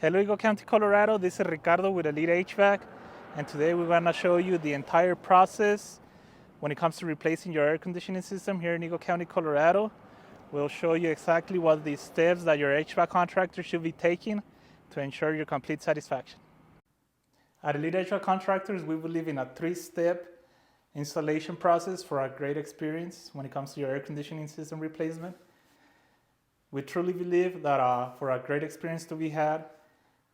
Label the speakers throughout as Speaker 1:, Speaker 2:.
Speaker 1: Hello, Eagle County, Colorado. This is Ricardo with Elite HVAC, and today we're going to show you the entire process when it comes to replacing your air conditioning system here in Eagle County, Colorado. We'll show you exactly what the steps that your HVAC contractor should be taking to ensure your complete satisfaction. At Elite HVAC Contractors, we believe in a 3-step installation process for a great experience when it comes to your air conditioning system replacement. We truly believe that for a great experience to be had,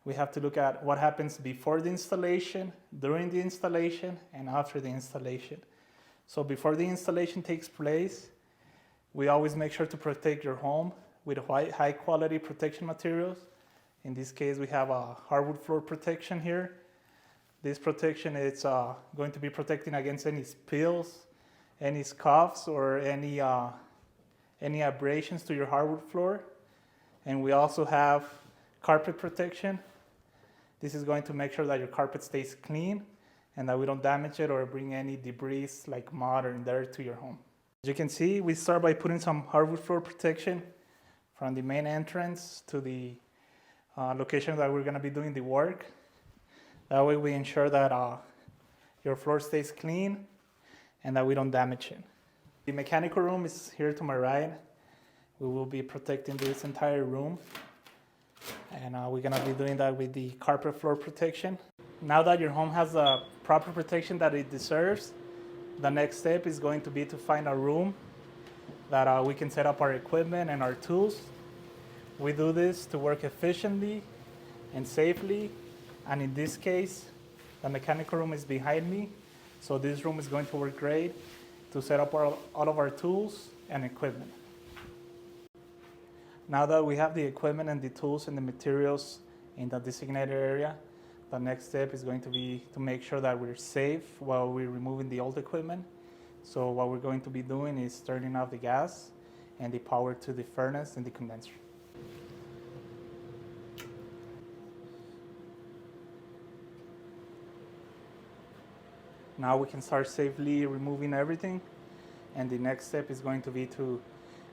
Speaker 1: we have to look at what happens before the installation, during the installation, and after the installation. So before the installation takes place, we always make sure to protect your home with high quality protection materials. In this case, we have a hardwood floor protection here. This protection is going to be protecting against any spills, any scuffs, or any abrasions to your hardwood floor. And we also have carpet protection. This is going to make sure that your carpet stays clean and that we don't damage it or bring any debris like mud or dirt to your home. As you can see, we start by putting some hardwood floor protection from the main entrance to the location that we're going to be doing the work. That way we ensure that your floor stays clean and that we don't damage it. The mechanical room is here to my right. We will be protecting this entire room. And we're gonna be doing that with the carpet floor protection. Now that your home has the proper protection that it deserves, the next step is going to be to find a room that we can set up our equipment and our tools. We do this to work efficiently and safely. And in this case, the mechanical room is behind me. So this room is going to work great to set up all of our tools and equipment. Now that we have the equipment and the tools and the materials in the designated area, the next step is going to be to make sure that we're safe while we're removing the old equipment. So what we're going to be doing is turning off the gas and the power to the furnace and the condenser. Now we can start safely removing everything, and the next step is going to be to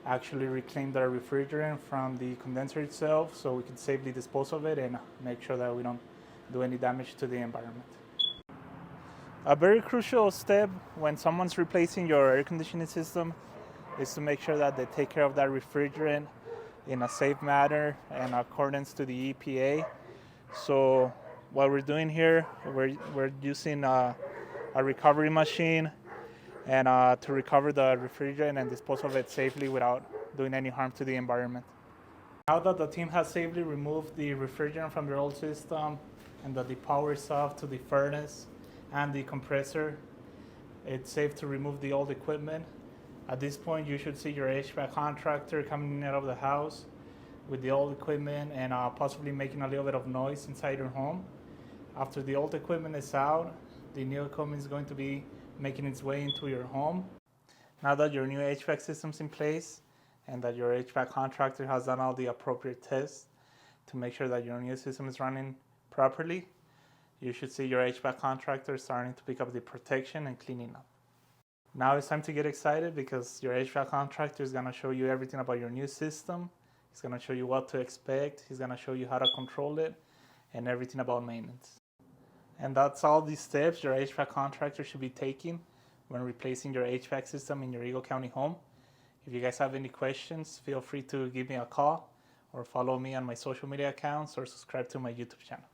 Speaker 1: actually reclaim the refrigerant from the condenser itself so we can safely dispose of it and make sure that we don't do any damage to the environment. A very crucial step when someone's replacing your air conditioning system is to make sure that they take care of that refrigerant in a safe manner and accordance to the EPA. So what we're doing here, we're using a recovery machine and to recover the refrigerant and dispose of it safely without doing any harm to the environment. Now that the team has safely removed the refrigerant from their old system and that the power is off to the furnace and the compressor, it's safe to remove the old equipment. At this point, you should see your HVAC contractor coming out of the house with the old equipment and possibly making a little bit of noise inside your home. After the old equipment is out, the new equipment is going to be making its way into your home. Now that your new HVAC system's in place and that your HVAC contractor has done all the appropriate tests to make sure that your new system is running properly, you should see your HVAC contractor starting to pick up the protection and cleaning up. Now it's time to get excited because your HVAC contractor is going to show you everything about your new system. He's going to show you what to expect. He's going to show you how to control it and everything about maintenance. And that's all the steps your HVAC contractor should be taking when replacing your HVAC system in your Eagle County home. If you guys have any questions, feel free to give me a call or follow me on my social media accounts or subscribe to my YouTube channel.